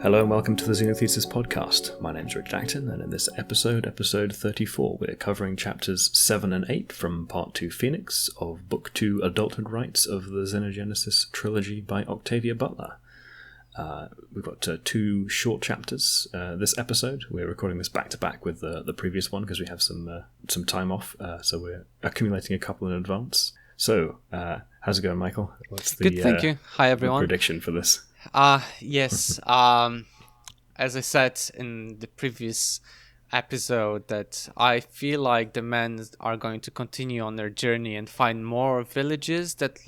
Hello and welcome to the Xenogenesis podcast. My name's Richard Akin, and in this episode 34, we're covering chapters 7 and 8 from Part 2 Phoenix of Book 2 Adulthood-Rites of the Xenogenesis trilogy by Octavia Butler. We've got two short chapters this episode. We're recording this back-to-back with the previous one because we have some time off, so we're accumulating a couple in advance. So, how's it going, Michael? What's the, Good, thank you. Hi, everyone. Prediction for this? Yes. As I said in the previous episode, that I feel like the men are going to continue on their journey and find more villages that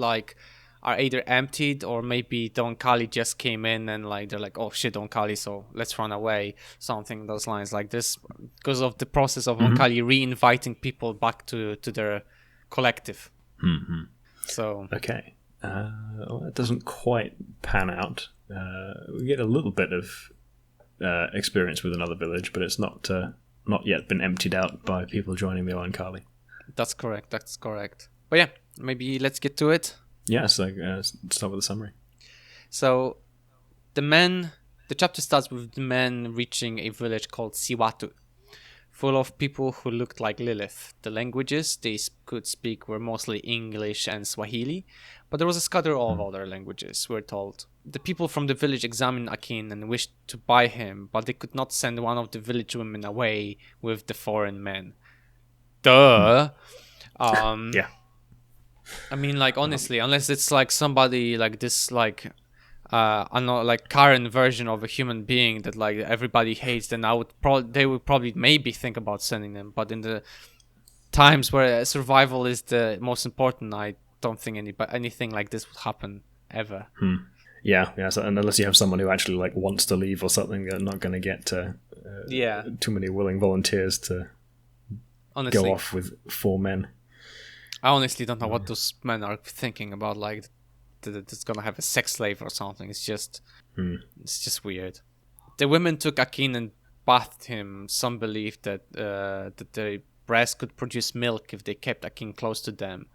are either emptied or maybe the Oankali just came in and they're like, oh shit, Oankali, so let's run away. Something along those lines like this, because of the process of Oankali re-inviting people back to their collective. Mm-hmm. So okay. Well, it doesn't quite pan out. We get a little bit of experience with another village, but it's not yet been emptied out by people joining the Oankali. That's correct. But yeah, maybe let's get to it. Yeah, so start with the summary. So the chapter starts with the men reaching a village called Siwatu, full of people who looked like Lilith. The languages they could speak were mostly English and Swahili, but there was a scatter of other languages, we're told. The people from the village examined Akin and wished to buy him, but they could not send one of the village women away with the foreign men. Duh! Yeah. I mean, honestly, unless it's somebody this Karen version of a human being that everybody hates, then they would probably maybe think about sending them. But in the times where survival is the most important, I don't think anything like this would happen ever. Yeah. So, and unless you have someone who actually wants to leave or something, they're not going to get too many willing volunteers to go off with 4 men. I honestly don't know what those men are thinking about, that it's gonna have a sex slave or something. It's just weird. The women took Akin and bathed him. Some believed that the breast could produce milk if they kept Akin close to them.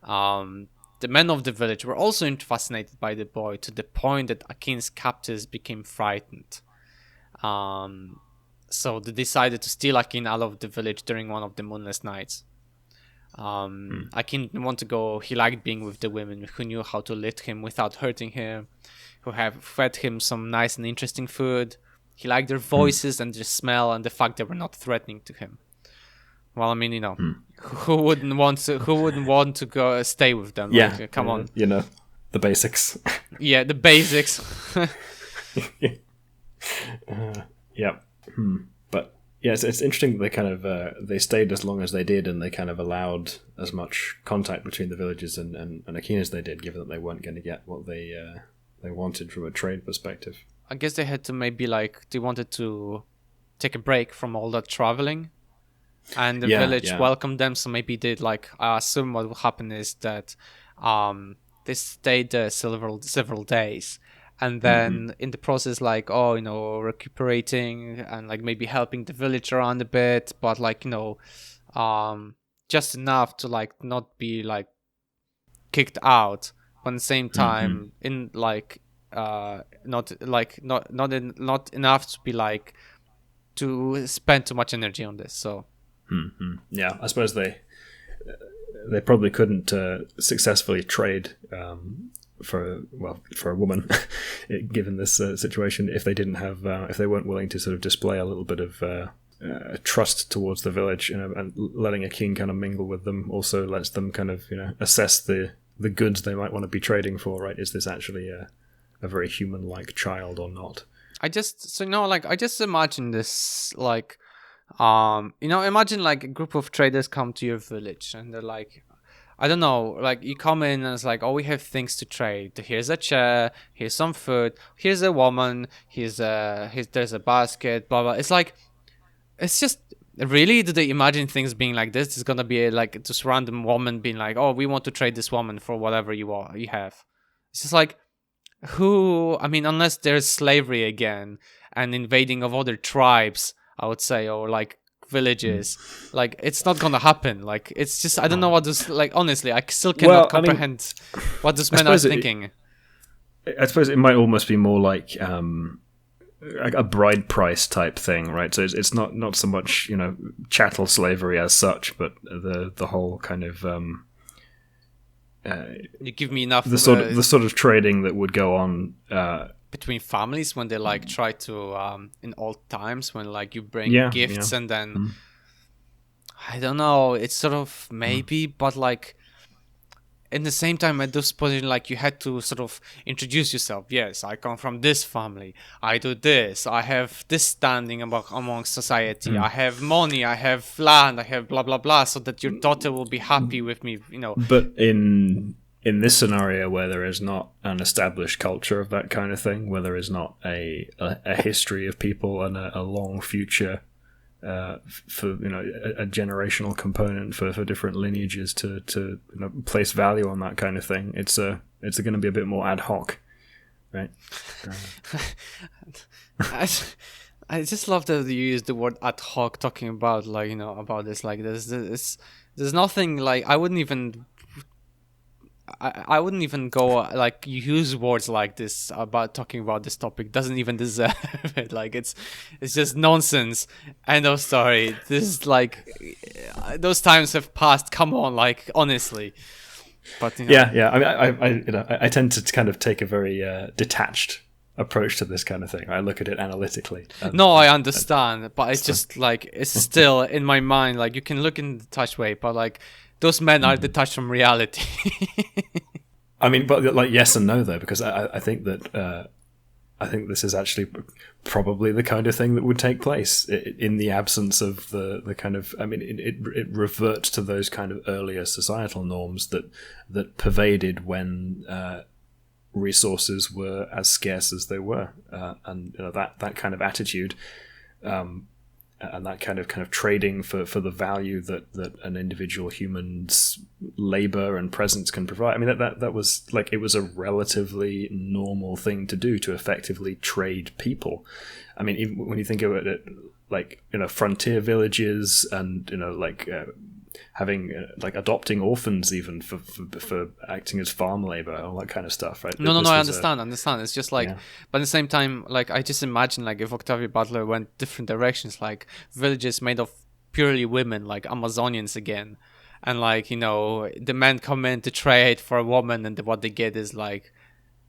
The men of the village were also fascinated by the boy, to the point that Akin's captors became frightened. So they decided to steal Akin out of the village during one of the moonless nights. Akin didn't want to go. He liked being with the women who knew how to lift him without hurting him, who have fed him some nice and interesting food. He liked their voices and their smell and the fact they were not threatening to him. Well, I mean, who wouldn't want to go stay with them? Yeah, come on. The basics. Yeah, the basics. Yeah. But yeah, it's interesting that they kind of they stayed as long as they did, and they kind of allowed as much contact between the villages and Akin as they did, given that they weren't going to get what they wanted from a trade perspective. I guess they had to maybe they wanted to take a break from all that traveling, and the village welcomed them. So maybe they I assume what will happen is that they stayed there several days. And then in the process, recuperating and maybe helping the village around a bit, but just enough to not be kicked out, but at the same time in not enough to be to spend too much energy on this. So yeah, I suppose they probably couldn't successfully trade. For a woman, given this situation, if they didn't have, if they weren't willing to sort of display a little bit of trust towards the village, and letting Akin kind of mingle with them also lets them kind of assess the goods they might want to be trading for. Right? Is this actually a very human-like child or not? I just imagine this imagine a group of traders come to your village and they're I don't know, you come in and it's we have things to trade. Here's a chair, here's some food, here's a woman, there's a basket, blah, blah. It's just, really? Do they imagine things being like this? It's gonna be just random woman being oh, we want to trade this woman for whatever you have. It's just who, I mean, unless there's slavery again and invading of other tribes, I would say, or villages, it's not gonna happen. It's just, I don't know what this, honestly, I still cannot comprehend what these men are thinking. I suppose it might almost be more a bride price type thing, right? So it's not so much chattel slavery as such, but the whole kind of you give me enough the sort of trading that would go on between families when they like try to in old times when like you bring gifts and then I don't know, it's sort of maybe, but like in the same time at this position, like you had to sort of introduce yourself. Yes, I come from this family, I do this, I have this standing among society, I have money, I have land, I have blah blah blah, so that your daughter will be happy with me, But in this scenario where there is not an established culture of that kind of thing, where there is not a history of people and a long future for a generational component for different lineages to place value on that kind of thing, it's going to be a bit more ad hoc, right? I just love that you use the word ad hoc talking about like about this, like there's nothing like I wouldn't even go like you use words like this about talking about this topic. Doesn't even deserve it. Like it's just nonsense. End of story. This is like those times have passed. Come on, like honestly. But yeah. I mean, I tend to kind of take a very detached approach to this kind of thing. I look at it analytically. No, I understand, but it's just like it's still in my mind. Like you can look in the detached way, but like. Those men are detached from reality. I mean, but like yes and no though, because I think that I think this is actually probably the kind of thing that would take place in the absence of the kind of. I mean, it reverts to those kind of earlier societal norms that pervaded when resources were as scarce as they were, and that kind of attitude. And that kind of trading for the value that an individual human's labor and presence can provide. I mean, that was like, it was a relatively normal thing to do, to effectively trade people. I mean, even when you think about it, like, frontier villages and, like having like adopting orphans even for acting as farm labor, all that kind of stuff, right? No, I understand. It's just like, but at the same time, like I just imagine like if Octavia Butler went different directions, like villages made of purely women, like Amazonians again, and like the men come in to trade for a woman, and what they get is like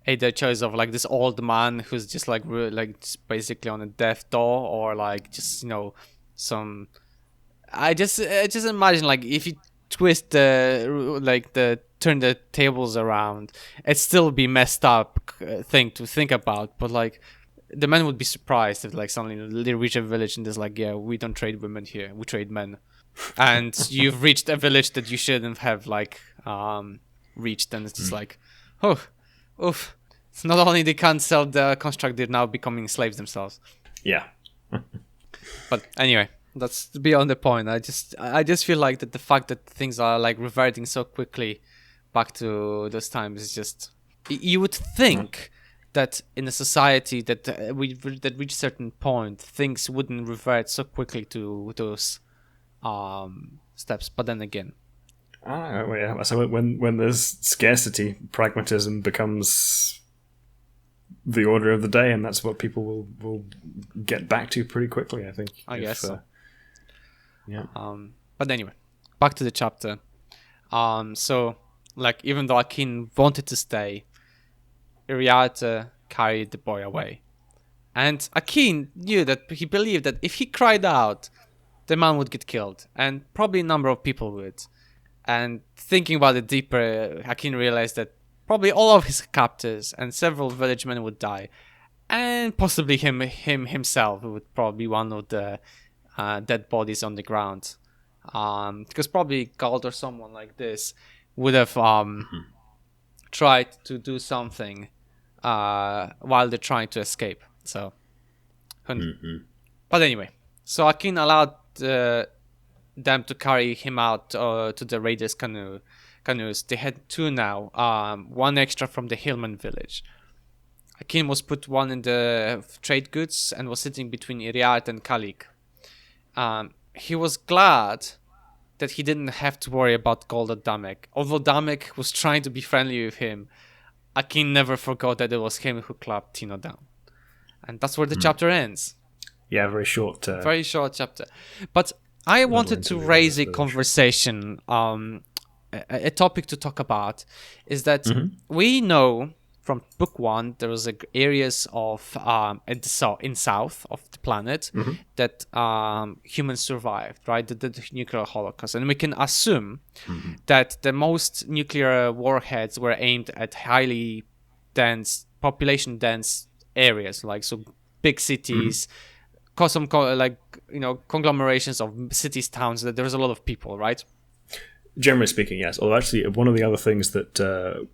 either choice of like this old man who's just like just basically on a death door, or like just some. I just imagine like if you twist the turn the tables around, it'd still be messed up thing to think about. But like the men would be surprised if like suddenly they reach a village and there's like, yeah, we don't trade women here, we trade men, and you've reached a village that you shouldn't have like reached, and it's just like, oof. It's not only they can't sell the construct, they're now becoming slaves themselves. Yeah. But anyway. That's beyond the point. I just feel like that the fact that things are like reverting so quickly back to those times is just. You would think that in a society that reach a certain point, things wouldn't revert so quickly to those steps. But then again, so when there's scarcity, pragmatism becomes the order of the day, and that's what people will get back to pretty quickly, I think. I guess so. Yeah. But anyway, back to the chapter. So like even though Akin wanted to stay, Iriarte carried the boy away, and Akin knew that he believed that if he cried out, the man would get killed, and probably a number of people would. And thinking about it deeper, Akin realized that probably all of his captors and several village men would die, and possibly him himself would probably be one of the dead bodies on the ground, because probably Galt or someone like this would have tried to do something while they're trying to escape. So, but anyway, so Akin allowed them to carry him out to the raiders' canoes. They had two now, one extra from the hillman village. Akin was put one in the trade goods and was sitting between Iriarte and Kalik. He was glad that he didn't have to worry about Gold or Damek. Although Damek was trying to be friendly with him, Akin never forgot that it was him who clapped Tino down. And that's where the chapter ends. Yeah, very short. Very short chapter. But I wanted to raise a conversation, a topic to talk about, is that we know from book 1 there was areas of in south of the planet that humans survived, right? The nuclear holocaust, and we can assume that the most nuclear warheads were aimed at highly dense, population dense areas, like so big cities, conglomerations of cities, towns, that there's a lot of people, right? Generally speaking, yes. Although actually, one of the other things that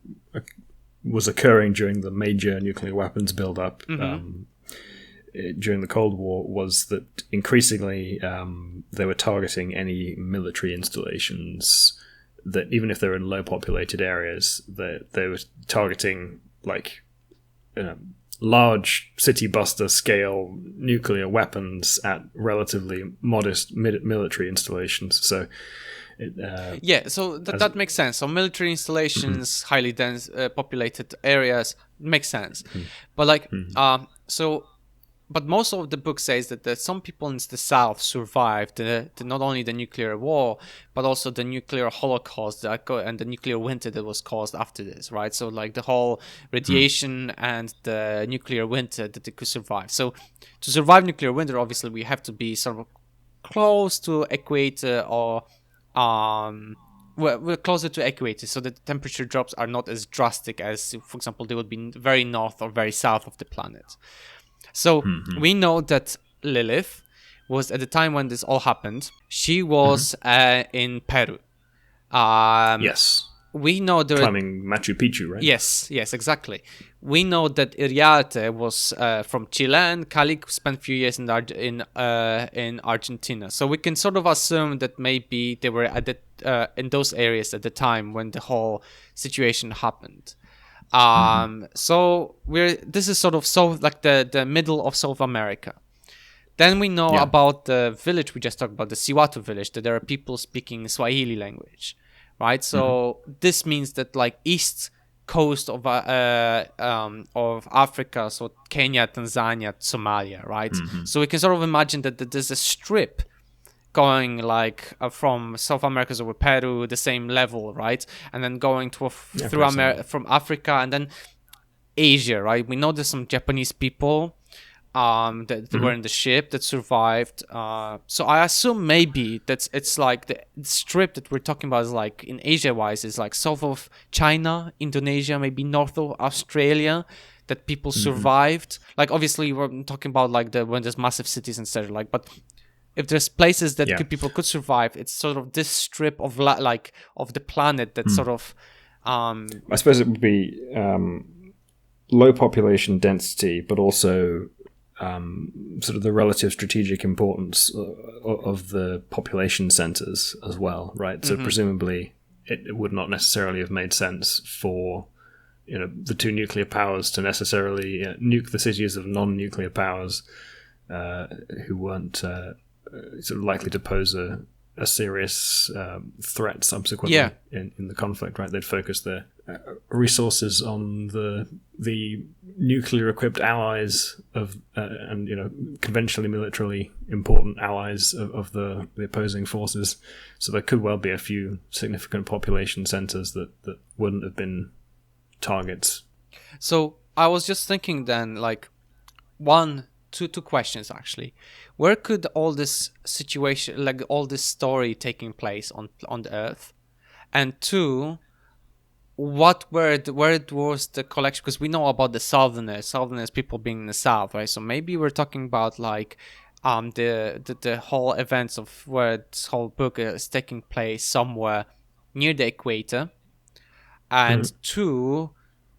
was occurring during the major nuclear weapons build-up during the Cold War was that increasingly they were targeting any military installations that, even if they're in low-populated areas, they were targeting like large city-buster scale nuclear weapons at relatively modest military installations. So that makes sense. So military installations, highly dense populated areas, makes sense. But but most of the book says that some people in the south survived not only the nuclear war, but also the nuclear holocaust and the nuclear winter that was caused after this, right? So like the whole radiation and the nuclear winter that they could survive. So to survive nuclear winter, obviously we have to be sort of close to equator, or we're closer to equator, so that the temperature drops are not as drastic as, for example, they would be very north or very south of the planet. So we know that Lilith was, at the time when this all happened, she was in Peru. Yes. We know that climbing Machu Picchu, right? Yes, exactly. We know that Iriarte was from Chile, and Cali spent a few years in Argentina. So we can sort of assume that maybe they were at in those areas at the time when the whole situation happened. So this is sort of the middle of South America. Then we know about the village we just talked about, the Siwatu village, that there are people speaking Swahili language, right? So this means that like east coast of Africa, so Kenya, Tanzania, Somalia, right? So we can sort of imagine that there's a strip going like from South America over Peru, the same level, right? And then going from Africa and then Asia, right? We know there's some Japanese people that were in the ship that survived. So I assume maybe it's like the strip that we're talking about is like in Asia-wise is like south of China, Indonesia, maybe north of Australia, that people survived. Like obviously we're talking about like when there's massive cities and stuff, like, but if there's places that people could survive, it's sort of this strip of of the planet that sort of. I suppose it would be low population density, but also sort of the relative strategic importance of the population centers as well, right? So presumably, it would not necessarily have made sense for the two nuclear powers to necessarily nuke the cities of non-nuclear powers who weren't. Sort of likely to pose a serious threat subsequently in the conflict, right? They'd focus their resources on the nuclear-equipped allies of and conventionally militarily important allies of the opposing forces. So there could well be a few significant population centers that wouldn't have been targets. So I was just thinking then, like two questions actually. Where could all this situation, like all this story taking place on the Earth? And two, where it was the collection? Because we know about the Southerners, people being in the South, right? So maybe we're talking about like the whole events of where this whole book is taking place somewhere near the equator. And two,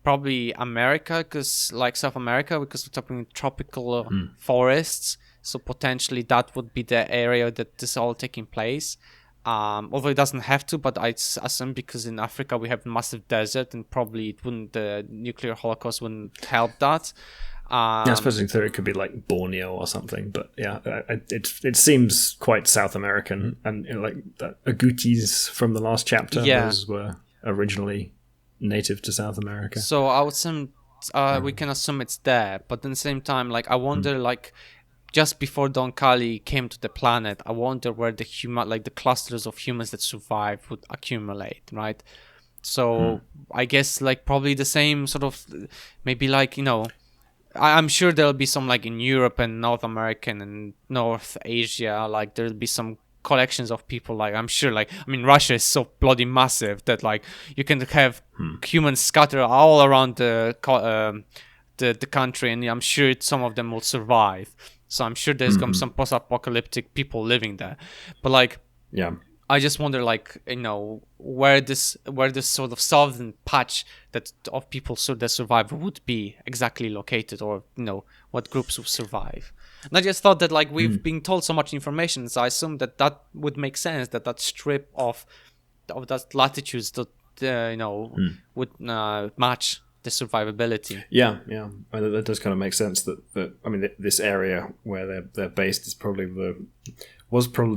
probably America, because like South America, because we're talking tropical forests, so potentially that would be the area that this is all taking place. Although it doesn't have to, but I assume because in Africa we have massive desert, and probably the nuclear holocaust wouldn't help that. I suppose in theory it could be like Borneo or something, but it seems quite South American, and like the agoutis from the last chapter, those were originally native to South America. So I would assume we can assume it's there, but at the same time, like I wonder, like just before the Oankali came to the planet, I wonder where the the clusters of humans that survived would accumulate, right? So I guess like probably the same sort of, maybe like, you know, I'm sure there'll be some like in Europe and North America and North Asia, like there'll be some collections of people, like I'm sure, like I mean Russia is so bloody massive that like you can have humans scattered all around the country, and I'm sure some of them will survive. So I'm sure there's some post-apocalyptic people living there, but like Yeah. I just wonder, like, you know, where this sort of southern patch that of people that survive would be exactly located, or you know, what groups would survive. And I just thought that like we've been told so much information, so I assume that would make sense, that strip of that latitudes that you know would match the survivability. Yeah, yeah, well, that does kind of make sense. That I mean, this area where they're based is probably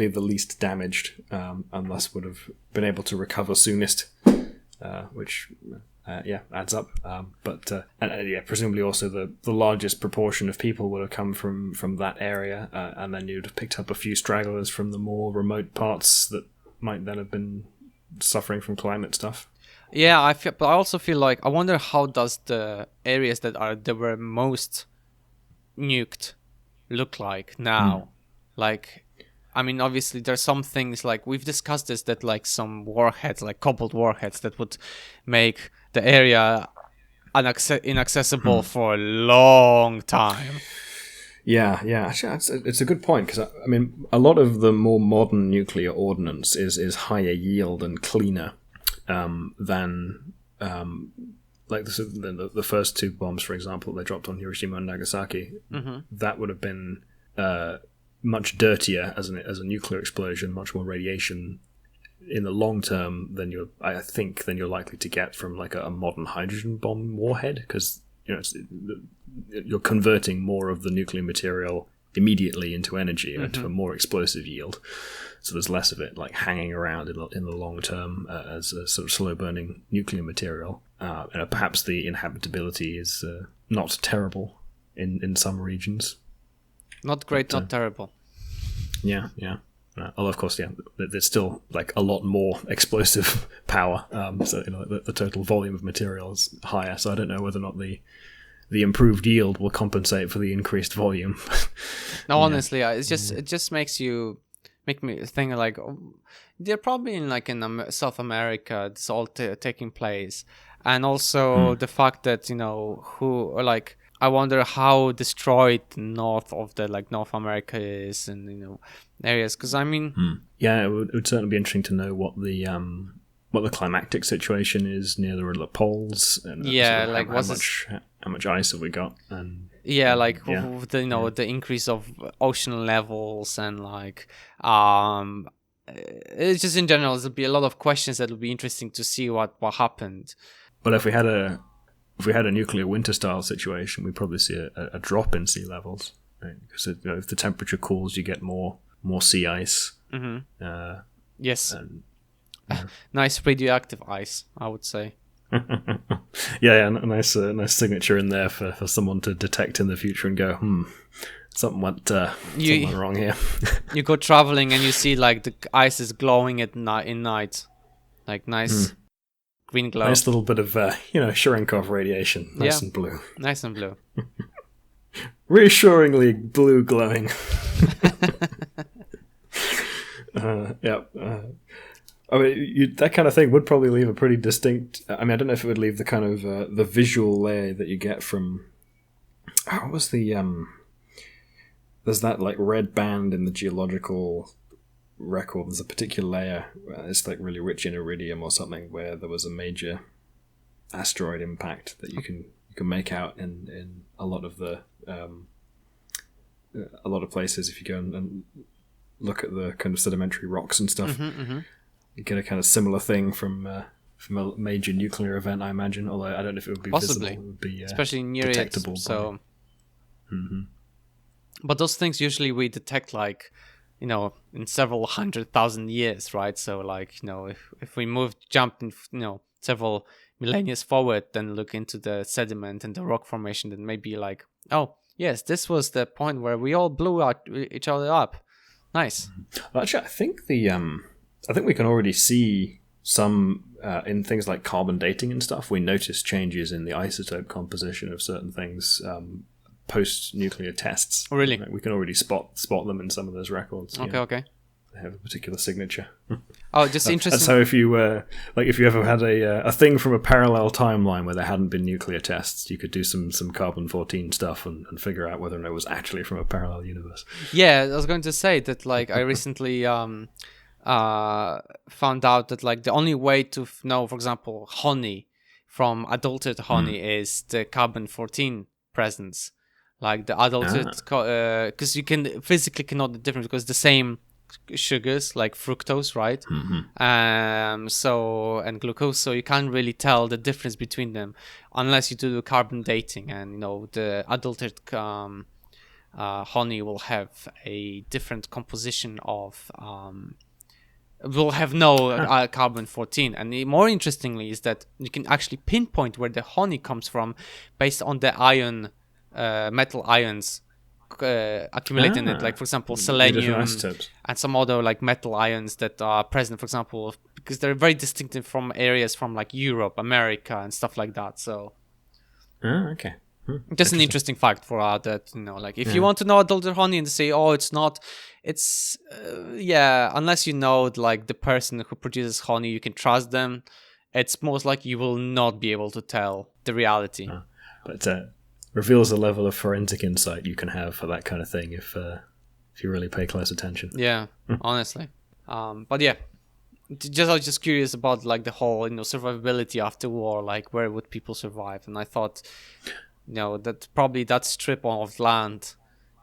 the least damaged, and thus would have been able to recover soonest, which adds up. But presumably also the largest proportion of people would have come from that area, and then you'd have picked up a few stragglers from the more remote parts that might then have been suffering from climate stuff. Yeah, but I also feel like I wonder how does the areas that were most nuked look like now, like. I mean, obviously, there's some things, like, we've discussed this, that, like, some warheads, like, coupled warheads, that would make the area inaccessible for a long time. Yeah. Actually, it's a good point, because, I mean, a lot of the more modern nuclear ordnance is higher yield and cleaner than, like, the first two bombs, for example, they dropped on Hiroshima and Nagasaki. That would have been... much dirtier as a nuclear explosion, much more radiation in the long term than you're likely to get from like a modern hydrogen bomb warhead, because you know you're converting more of the nuclear material immediately into energy to a more explosive yield. So there's less of it like hanging around in the long term as a sort of slow burning nuclear material, and perhaps the inhabitability is not terrible in some regions. Not great, not terrible. Yeah. Although, of course, there's still like a lot more explosive power. So you know, the total volume of material is higher. So I don't know whether or not the improved yield will compensate for the increased volume. No, honestly, it just make me think like they're probably in South America. It's all taking place, and also the fact that you know I wonder how destroyed north of North America is, and you know areas, because I mean it would certainly be interesting to know what the climactic situation is near the poles, and how much ice have we got, and the increase of ocean levels, and it's just in general there'll be a lot of questions that will be interesting to see what happened. Well, if we had a nuclear winter style situation, we'd probably see a drop in sea levels, right? Because if the temperature cools, you get more sea ice. Yes. And, nice radioactive ice, I would say. yeah, a nice signature in there for someone to detect in the future and go, something went wrong here. You go traveling and you see like the ice is glowing in night, like nice. Green glow. Nice little bit of, Cherenkov radiation. Nice and blue. Nice and blue. Reassuringly blue glowing. I mean, that kind of thing would probably leave a pretty distinct... I mean, I don't know if it would leave the kind of the visual layer that you get from... What was the... There's that, like, red band in the geological... record. There's a particular layer, it's like really rich in iridium or something, where there was a major asteroid impact that you can make out in a lot of the a lot of places. If you go and look at the kind of sedimentary rocks and stuff, you get a kind of similar thing from a major nuclear event, I imagine. Although I don't know if it would be possibly visible. It would be especially near detectable. It. So, but those things usually we detect like, you know, in several 100,000 years, right? So like, you know, if we jump in, you know, several millennia forward, then look into the sediment and the rock formation, then maybe like, oh yes, this was the point where we all blew each other up. Nice. Well, actually, I think I think we can already see some in things like carbon dating and stuff. We notice changes in the isotope composition of certain things post-nuclear tests. Oh, really? We can already spot them in some of those records. Okay. They have a particular signature. Oh, just interesting. So if you if you ever had a thing from a parallel timeline where there hadn't been nuclear tests, you could do some carbon-14 stuff and figure out whether or not it was actually from a parallel universe. Yeah, I was going to say that like I recently found out that like the only way to know, for example, honey from adulthood honey is the carbon-14 presence. Like the adulthood, because you can physically cannot the difference because the same sugars like fructose, right? So and glucose, so you can't really tell the difference between them unless you do the carbon dating, and the adulterated honey will have a different composition of will have no carbon-14. And more interestingly is that you can actually pinpoint where the honey comes from based on the metal ions accumulated in it, like for example selenium and some other like metal ions that are present, for example, because they're very distinctive from areas from like Europe, America and stuff like that. So just an interesting fact for that, like if you want to know adulterated honey and say, oh, it's not, it's unless you know like the person who produces honey, you can trust them, it's most likely you will not be able to tell the reality. But reveals the level of forensic insight you can have for that kind of thing if you really pay close attention. Yeah, honestly. But yeah, I was just curious about like the whole survivability after war, like where would people survive? And I thought, that probably that strip of land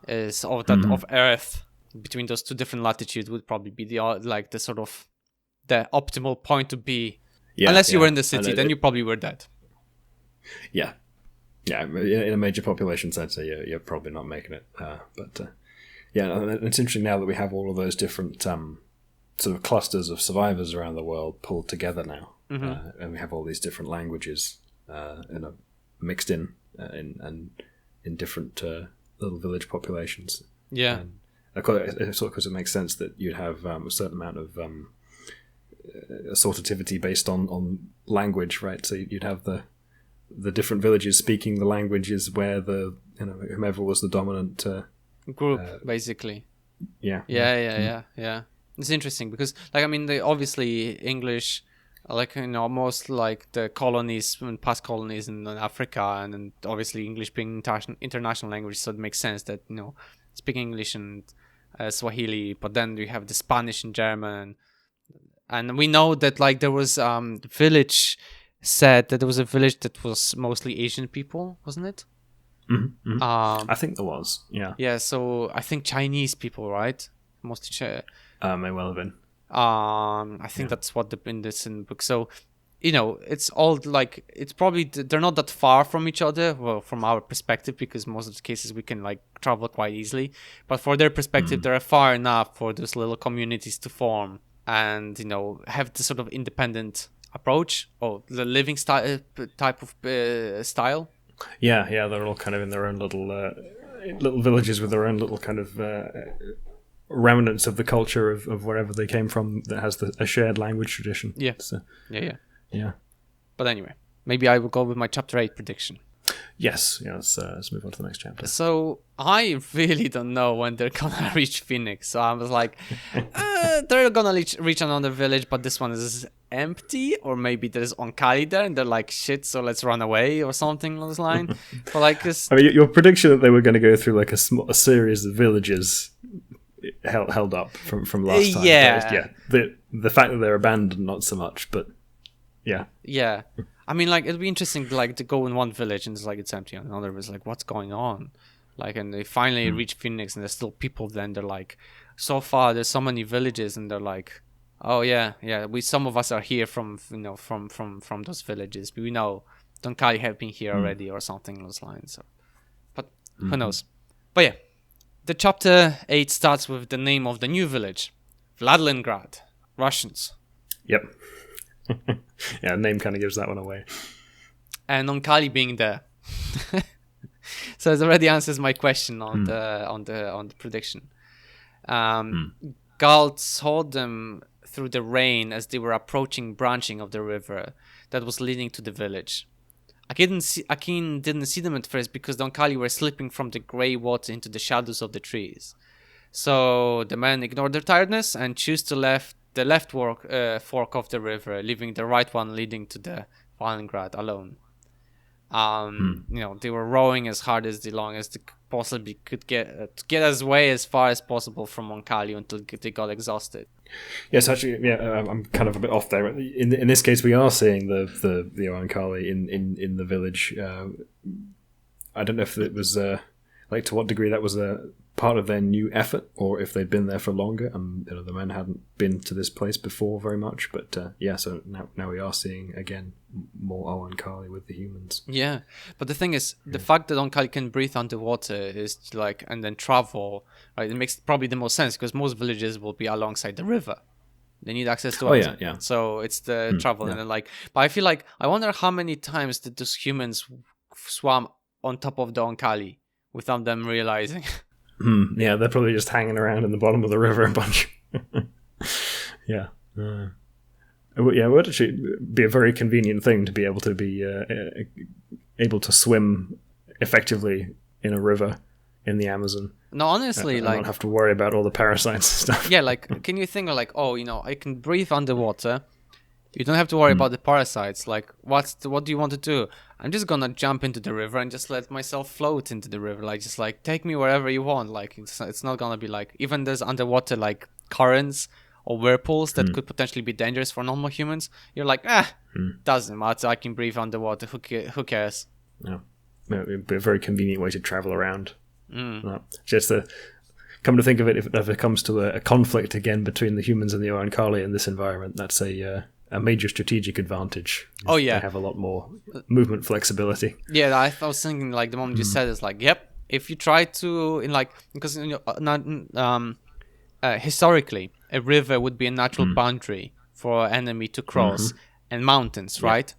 is of Earth between those two different latitudes would probably be the sort of the optimal point to be. Unless you were in the city, then you probably were dead. Yeah. Yeah, in a major population center, you're probably not making it. But it's interesting now that we have all of those different sort of clusters of survivors around the world pulled together now, and we have all these different languages mixed in different little village populations. Yeah, and of course, it makes sense that you'd have a certain amount of assortativity based on language, right? So you'd have the different villages speaking the languages where the whomever was the dominant group, basically. Yeah. It's interesting because, like, I mean, obviously English, like most like the colonies and past colonies in Africa, and obviously English being international language, so it makes sense that speaking English and Swahili, but then we have the Spanish and German, and we know that like there was village. Said that there was a village that was mostly Asian people, wasn't it? I think there was, yeah. So I think Chinese people, right? Mostly may well have been. I think that's what in the book. So it's all like, it's probably they're not that far from each other, well, from our perspective, because most of the cases we can like travel quite easily, but for their perspective they're far enough for those little communities to form and have this sort of independent approach or the living style type of style. Yeah, they're all kind of in their own little villages with their own little kind of remnants of the culture of wherever they came from that has a shared language tradition. Yeah. So, yeah. But anyway, maybe I will go with my chapter 8 prediction. Yes, let's move on to the next chapter. So I really don't know when they're gonna reach Phoenix. So I was like, they're gonna reach another village, but this one is empty, or maybe there's Oankali there, and they're like, shit, so let's run away or something along this line. But like, I mean, your prediction that they were going to go through like a series of villages held up from last time. Yeah. The fact that they're abandoned, not so much, but yeah. Yeah. I mean, like, it'd be interesting like to go in one village and it's like it's empty, and another is like, what's going on? Like, and they finally reach Phoenix and there's still people there, and they're like, so far there's so many villages, and they're like, oh yeah, some of us are here from from those villages. We know Oankali have been here already or something along those lines. So, but who knows? But yeah, the chapter 8 starts with the name of the new village, Vladlengrad, Russians. Yep. Yeah, the name kind of gives that one away. And Oankali being there. So it already answers my question on the prediction. Galt saw them through the rain as they were approaching branching of the river that was leading to the village. Akin didn't see them at first because the Oankali were slipping from the grey water into the shadows of the trees. So the men ignored their tiredness and chose to left the left fork of the river, leaving the right one leading to the Valengrad alone. They were rowing as hard as long as they possibly could to get as far as possible from Oankali until they got exhausted. Yes, actually, I'm kind of a bit off there. In this case, we are seeing the Oankali in the village. I don't know if it was to what degree that was a part of their new effort, or if they'd been there for longer, and the men hadn't been to this place before very much. But so now we are seeing again more Oankali with the humans. Yeah, but the thing is, the fact that Oankali can breathe underwater is and then travel, right? It makes probably the most sense because most villages will be alongside the river. They need access to it. Yeah. So it's the travel, and then but I feel I wonder how many times did those humans swam on top of the Oankali without them realizing. Yeah, they're probably just hanging around in the bottom of the river a bunch. Yeah. It would actually be a very convenient thing to be able to be able to swim effectively in a river in the Amazon. No, honestly, and not have to worry about all the parasites and stuff. Yeah, can you think of I can breathe underwater. You don't have to worry about the parasites. What do you want to do? I'm just gonna jump into the river and just let myself float into the river. Take me wherever you want. It's not gonna be even there's underwater currents or whirlpools that could potentially be dangerous for normal humans. You're doesn't matter. I can breathe underwater. Who cares? Yeah, it'd be a very convenient way to travel around. Just to come to think of it, if it comes to a conflict again between the humans and the Oankali in this environment, that's a major strategic advantage. Oh yeah, they have a lot more movement flexibility. Yeah, I was thinking the moment you said it's yep. If you try to because historically a river would be a natural boundary for an enemy to cross, and mountains, right?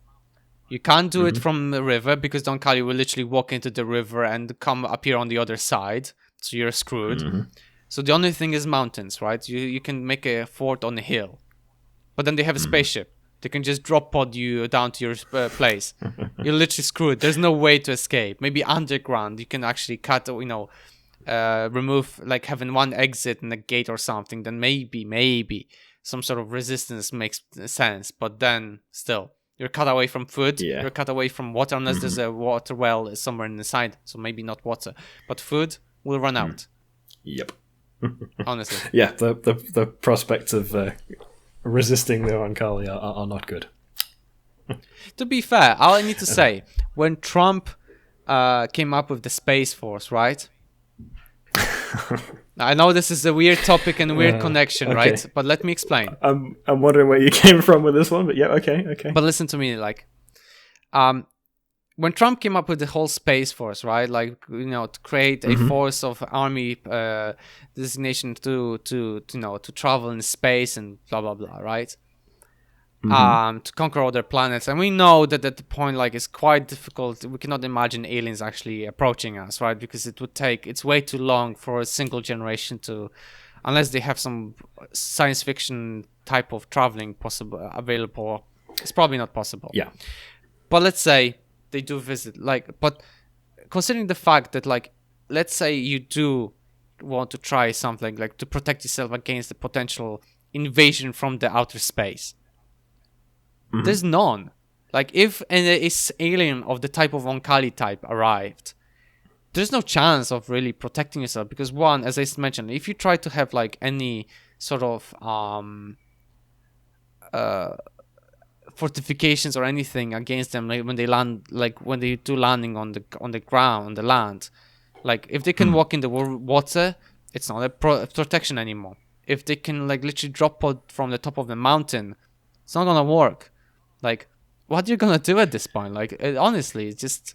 You can't do it from the river because the Oankali will literally walk into the river and appear on the other side, so you're screwed. So the only thing is mountains, right? You can make a fort on a hill. But then they have a spaceship. They can just drop pod you down to your place. You're literally screwed. There's no way to escape. Maybe underground, you can actually cut, remove, having one exit and a gate or something. Then maybe some sort of resistance makes sense. But then still, you're cut away from food. Yeah. You're cut away from water unless there's a water well somewhere inside. So maybe not water. But food will run out. Yep. Honestly. Yeah, the prospects of resisting the Oankali are not good. To be fair, all I need to say, when Trump came up with the Space Force, right? I know this is a weird topic and weird connection, okay. Right? But let me explain. I'm wondering where you came from with this one, but yeah, okay. But listen to me, when Trump came up with the whole Space Force, right? To create a force of army designation to travel in space and blah blah blah, right? To conquer other planets, and we know that at the point it's quite difficult. We cannot imagine aliens actually approaching us, right? Because it's way too long for a single generation unless they have some science fiction type of traveling available. It's probably not possible. Yeah. But let's say they do visit, but considering the fact that, let's say you do want to try something, to protect yourself against the potential invasion from the outer space, there's none. If an alien of the type of Oankali type arrived, there's no chance of really protecting yourself because, one, as I mentioned, if you try to have, any sort of fortifications or anything against them, when they land, when they do landing on the ground, on the land, if they can walk in the water, it's not a protection anymore. If they can literally drop pod from the top of the mountain, it's not gonna work. What are you gonna do at this point? Honestly, it's just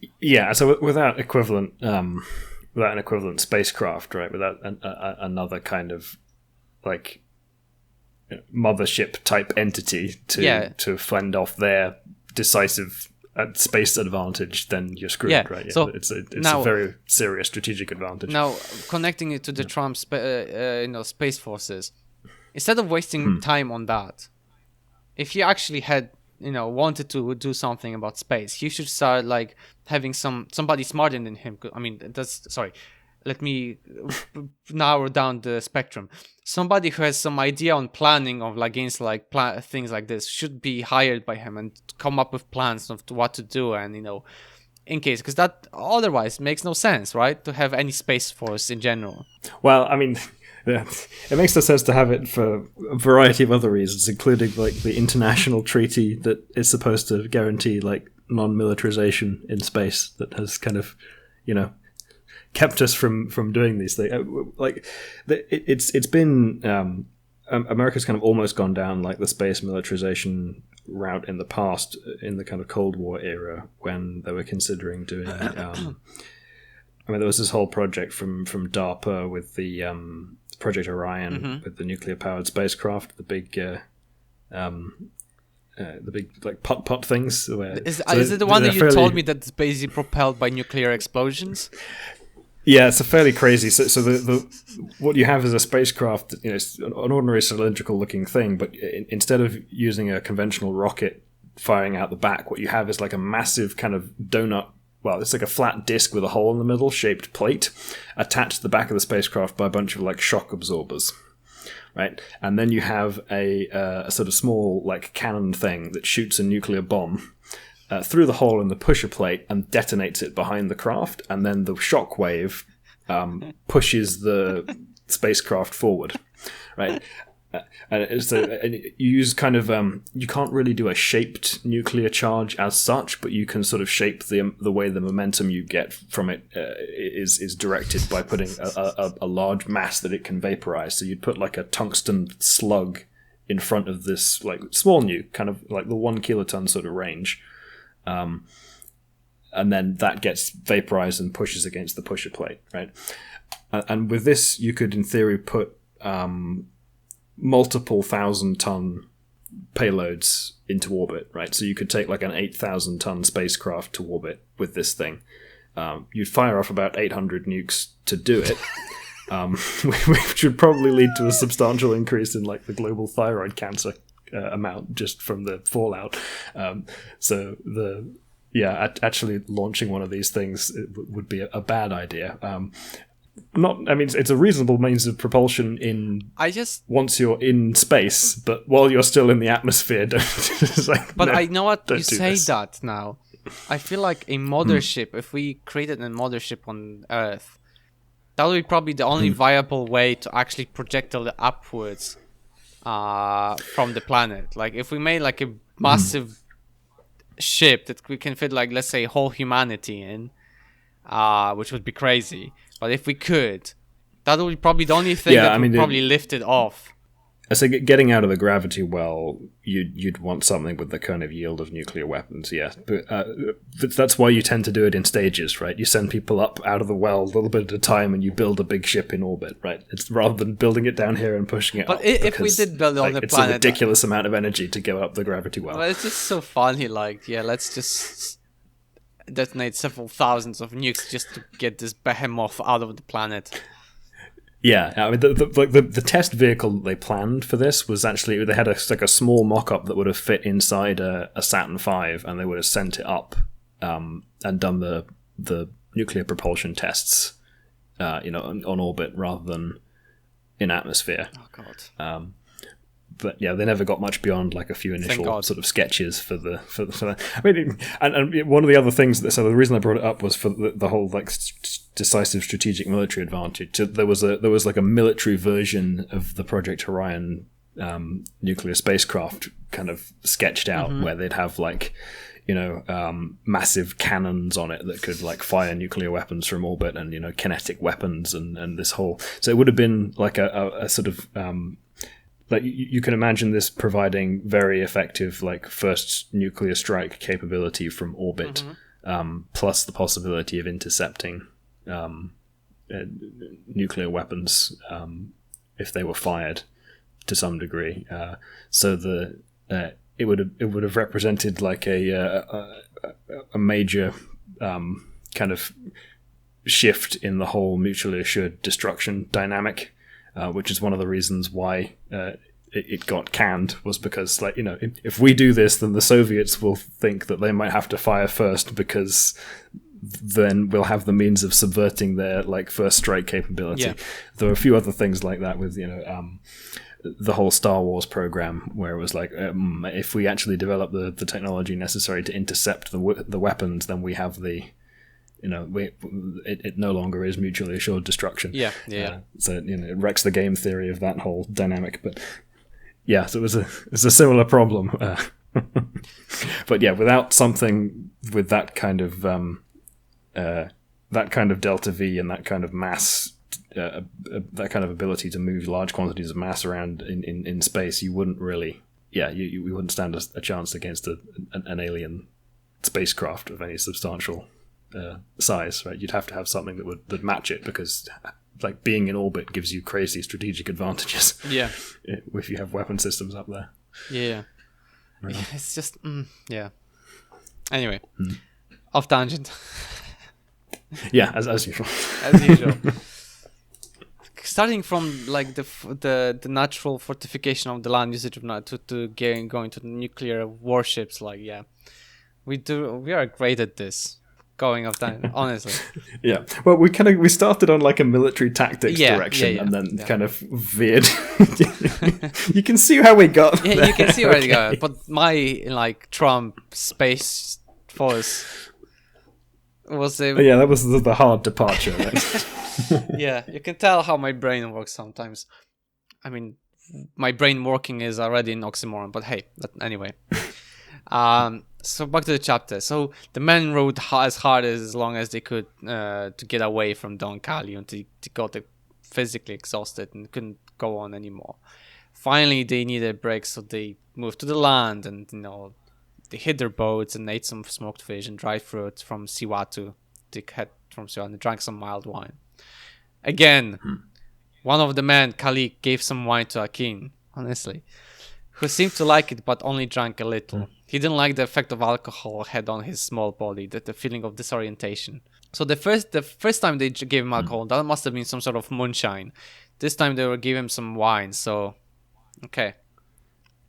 So without an equivalent spacecraft, right? Without another kind of mothership type entity to fend off their decisive space advantage, then you're screwed, right? Yeah, so it's a very serious strategic advantage. Now, connecting it to the Trump space forces, instead of wasting time on that, if you actually had wanted to do something about space, you should start like having somebody smarter than him. I mean, let me narrow down the spectrum. Somebody who has some idea on planning of against things like this should be hired by him and come up with plans of what to do, and in case, because that otherwise makes no sense, right? To have any space force in general. Well, I mean, it makes no sense to have it for a variety of other reasons, including like the international treaty that is supposed to guarantee like non-militarization in space that has kind of, kept us from doing these things. Like it's been America's kind of almost gone down like the space militarization route in the past, in the kind of Cold War era, when they were considering doing there was this whole project from DARPA with the Project Orion, with the nuclear powered spacecraft, the big like putt things. Is it the one that you told me that's basically propelled by nuclear explosions? Yeah, it's a fairly crazy. So the what you have is a spacecraft. It's an ordinary cylindrical looking thing, but instead of using a conventional rocket firing out the back, what you have is like a massive kind of donut. Well, it's like a flat disc with a hole in the middle, shaped plate, attached to the back of the spacecraft by a bunch of like shock absorbers, right? And then you have a sort of small like cannon thing that shoots a nuclear bomb through the hole in the pusher plate and detonates it behind the craft, and then the shock wave pushes the spacecraft forward, right? And you use kind of you can't really do a shaped nuclear charge as such, but you can sort of shape the way the momentum you get from it is directed by putting a large mass that it can vaporize. So you'd put like a tungsten slug in front of this like small nuke, kind of like the 1 kiloton sort of range. And then that gets vaporized and pushes against the pusher plate, right? And with this, you could, in theory, put multiple 1,000-ton payloads into orbit, right? So you could take like an 8,000-ton spacecraft to orbit with this thing. You'd fire off about 800 nukes to do it, which would probably lead to a substantial increase in like the global thyroid cancer amount just from the fallout. Actually launching one of these things would be a bad idea. It's a reasonable means of propulsion once you're in space, but while you're still in the atmosphere, I know what you say that now. I feel like a mothership, if we created a mothership on Earth, that would be probably the only viable way to actually projectile upwards from the planet. Like if we made like a massive ship that we can fit like, let's say, whole humanity in, which would be crazy. But if we could, that would be probably the only thing would probably lift it off. So getting out of the gravity well, you'd want something with the kind of yield of nuclear weapons, yeah. But that's why you tend to do it in stages, right? You send people up out of the well a little bit at a time, and you build a big ship in orbit, right? It's rather than building it down here and pushing it up. But if we did build on the it's planet, a ridiculous amount of energy to go up the gravity well. Well, it's just so funny. Like, let's just detonate several thousands of nukes just to get this behemoth out of the planet. Yeah, I mean, the test vehicle they planned for this was actually, they had a small mock-up that would have fit inside a Saturn V, and they would have sent it up and done the nuclear propulsion tests, on orbit rather than in atmosphere. Oh God. But yeah, they never got much beyond like a few initial sort of sketches for that. I mean, and one of the other things so the reason I brought it up was for the whole like decisive strategic military advantage. So there was like a military version of the Project Orion nuclear spacecraft kind of sketched out, where they'd have like massive cannons on it that could like fire nuclear weapons from orbit, and kinetic weapons and this whole. So it would have been like a sort of like you can imagine this providing very effective like first nuclear strike capability from orbit, plus the possibility of intercepting nuclear weapons if they were fired to some degree. So it would have represented like a major kind of shift in the whole mutually assured destruction dynamic, which is one of the reasons why it got canned, was because, like, if we do this, then the Soviets will think that they might have to fire first, because then we'll have the means of subverting their like first strike capability. Yeah. There were a few other things like that with the whole Star Wars program, where it was like, if we actually develop the technology necessary to intercept the weapons, then we have it no longer is mutually assured destruction. So it wrecks the game theory of that whole dynamic. But yeah, so it's a similar problem. But yeah, without something with that kind of delta V and that kind of mass, that kind of ability to move large quantities of mass around in space, you wouldn't really, you wouldn't stand a chance against an alien spacecraft of any substantial size, right? You'd have to have something that would match it, because like being in orbit gives you crazy strategic advantages. Yeah, if you have weapon systems up there. Yeah. It's just Anyway, off tangent. Yeah, as usual. As usual. Starting from like the natural fortification of the land usage of to going to the nuclear warships, like we are great at this. Going off time, honestly. Yeah. Well, we started on like a military tactics direction, and then kind of veered. You can see how we got there. You can see where we got. But my like Trump Space Force was that was the hard departure, right? Yeah, you can tell how my brain works sometimes. I mean, my brain working is already an oxymoron, but hey, anyway. So back to the chapter. So the men rode as hard as long as they could to get away from Oankali, until they got physically exhausted and couldn't go on anymore. Finally, they needed a break, so they moved to the land, and they hid their boats and ate some smoked fish and dried fruit from Siwatu. They had from Siwatu and drank some mild wine. Again, one of the men, Kali, gave some wine to Akin, honestly, who seemed to like it, but only drank a little. He didn't like the effect of alcohol had on his small body, the feeling of disorientation. So the first time they gave him alcohol, that must have been some sort of moonshine. This time they were giving him some wine. So, okay,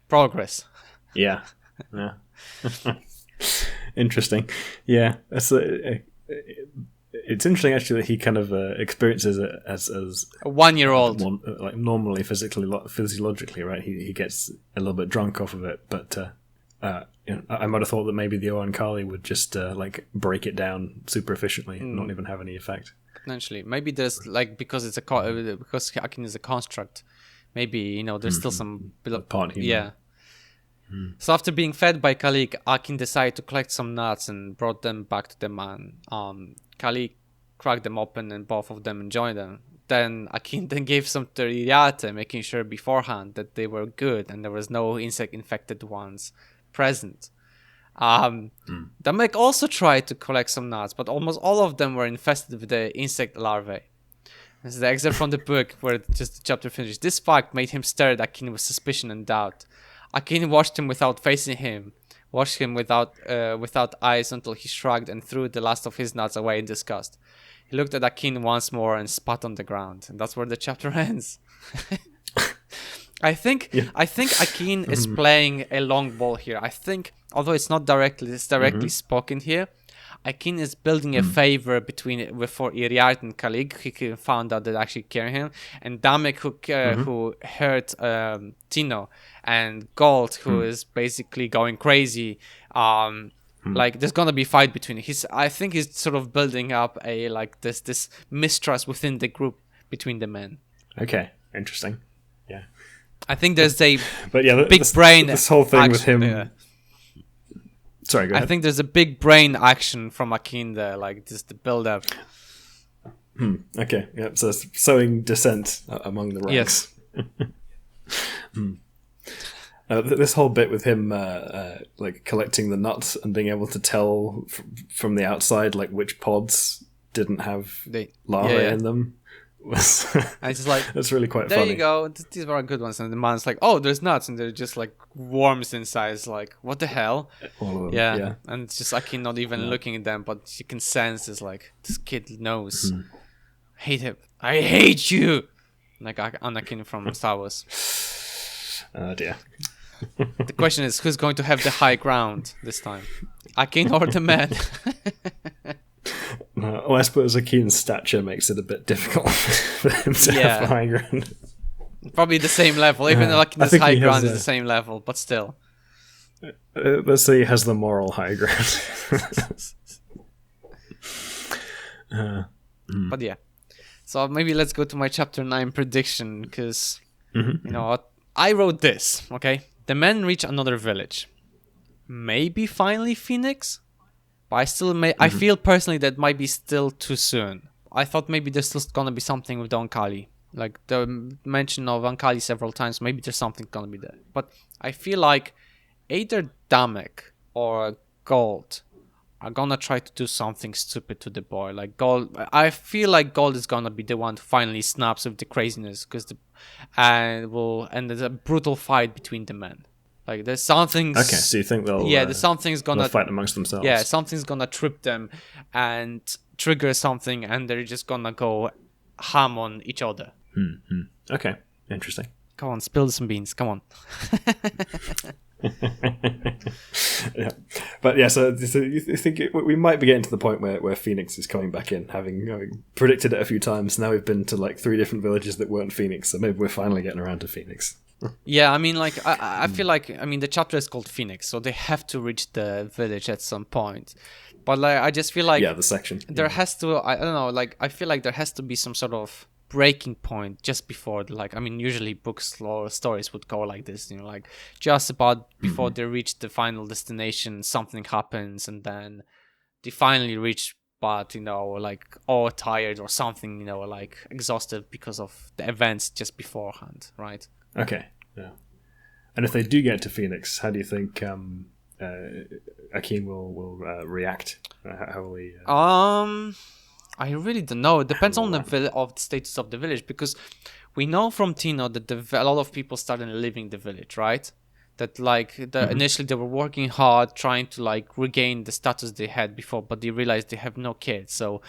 progress. Yeah. Interesting. Yeah, it's interesting actually that he kind of experiences it as a 1-year-old, like normally physiologically, right? He gets a little bit drunk off of it, but I might have thought that maybe the Oankali would just like break it down super efficiently and not even have any effect. Potentially, maybe there's like because Akin is a construct. Maybe there's still some part human. Yeah. So after being fed by Kalik, Akin decided to collect some nuts and brought them back to the man. Kalik cracked them open and both of them enjoyed them. Then Akin gave some to Iriate, making sure beforehand that they were good and there was no insect-infected ones present. Damek also tried to collect some nuts, but almost all of them were infested with the insect larvae. This is the excerpt from the book where just the chapter finishes. This fact made him stare at Akin with suspicion and doubt. Akin watched him without facing him, watched him without eyes until he shrugged and threw the last of his nuts away in disgust. He looked at Akin once more and spat on the ground, and that's where the chapter ends. I think Akin is playing a long ball here. I think, although it's directly spoken here, Akin is building a favor for Iriart and Kalig, who found out that actually carry him, and Damek, who hurt Tino, and Gold, who is basically going crazy. Like there's gonna be a fight between. I think he's sort of building up this mistrust within the group between the men. Okay, interesting. Yeah, I think there's a big brain. This whole thing with him. Yeah. Sorry, go ahead. I think there's a big brain action from Akin there, like just the build up. Okay, yeah. So sowing dissent among the ranks. Yes. This whole bit with him, like collecting the nuts and being able to tell from the outside, like which pods didn't have larvae in them, And it's just like, that's really quite there funny. you go. These were good ones. And the man's like, oh, there's nuts, and they're just like worms inside. It's like, what the hell? All of them, Yeah. And it's just Akin not even looking at them, but you can sense it's like this kid knows. Hate him. I hate you. Like Anakin from Star Wars. Oh dear. The question is, who's going to have the high ground this time? Akin or the man? Well, I suppose Akin's stature makes it a bit difficult for him to have high ground. Probably the same level, even though Akin's high ground is the same level, but still. Let's say he has the moral high ground. But yeah. So maybe let's go to my chapter 9 prediction, because, you know what? I wrote this, okay? The men reach another village. Maybe finally Phoenix? But I still I feel personally that might be still too soon. I thought maybe there's still gonna be something with the Oankali. Like the mention of Oankali several times, maybe there's something gonna be there. But I feel like either Damek or Gold are gonna try to do something stupid to the boy. Like Gold, I feel like Gold is gonna be the one who finally snaps with the craziness, and there's a brutal fight between the men. Like there's something. Okay, so you think they'll? Yeah, there's something's gonna fight amongst themselves. Yeah, something's gonna trip them and trigger something, and they're just gonna go ham on each other. Okay, interesting. Come on, spill some beans. Come on. Yeah, but yeah. So you think we might be getting to the point where Phoenix is coming back in, having predicted it a few times. Now we've been to like 3 different villages that weren't Phoenix, so maybe we're finally getting around to Phoenix. Yeah, I mean, like, I feel like, I mean, the chapter is called Phoenix, so they have to reach the village at some point. But, like, I just feel like... Yeah, the section. There has to, I don't know, like, I feel like there has to be some sort of breaking point just before, like, I mean, usually books or stories would go like this, you know, like, just about before they reach the final destination, something happens, and then they finally reach, but, you know, like, all tired or something, you know, like, exhausted because of the events just beforehand, right? Okay, yeah. And if they do get to Phoenix, how do you think Akin will react? How will he? I really don't know. It depends on the status of the village, because we know from Tino that a lot of people started leaving the village, right? That like initially they were working hard, trying to like regain the status they had before, but they realized they have no kids, so.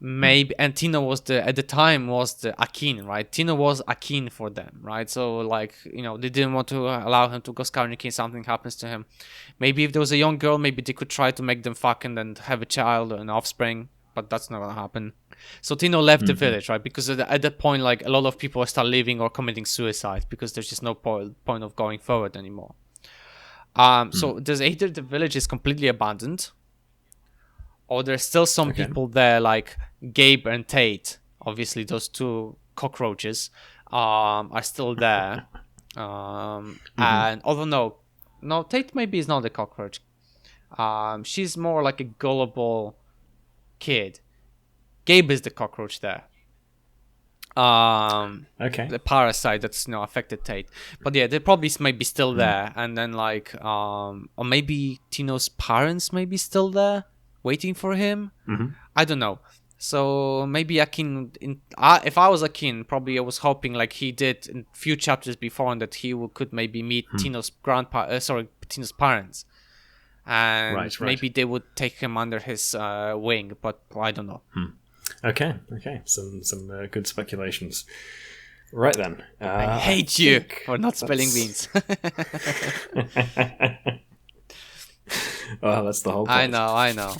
Maybe, and Tino was at the time was the Akin, right? Tino was Akin for them, right? So like, you know, they didn't want to allow him to go scouting in case something happens to him. Maybe if there was a young girl, maybe they could try to make them fuck and then have a child or an offspring, but that's not gonna happen. So Tino left the village, right? Because at that point, like, a lot of people start leaving or committing suicide because there's just no point of going forward anymore. So there's either the village is completely abandoned, or there's still some people there, like Gabe and Tate. Obviously, those 2 cockroaches are still there. And although no, Tate maybe is not a cockroach. She's more like a gullible kid. Gabe is the cockroach there. The parasite that's affected Tate. But yeah, they probably may be still there. And then like, or maybe Tino's parents may be still there, waiting for him. I don't know. So maybe Akin, if I was Akin, probably I was hoping like he did in few chapters before, and that he could maybe meet Tino's Tino's parents, and maybe they would take him under his wing. But I don't know. Okay. Some good speculations. Right then. I hate you for not spilling beans. Well, that's the whole point. I know.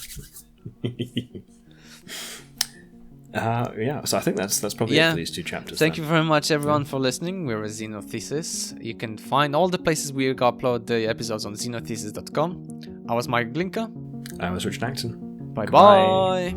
Yeah, so I think that's probably it for these 2 chapters. Thank you very much, everyone, for listening. We're a Xenothesis. You can find all the places we upload the episodes on xenothesis.com. I was Mike Glinka. I was Richard Acton. Bye.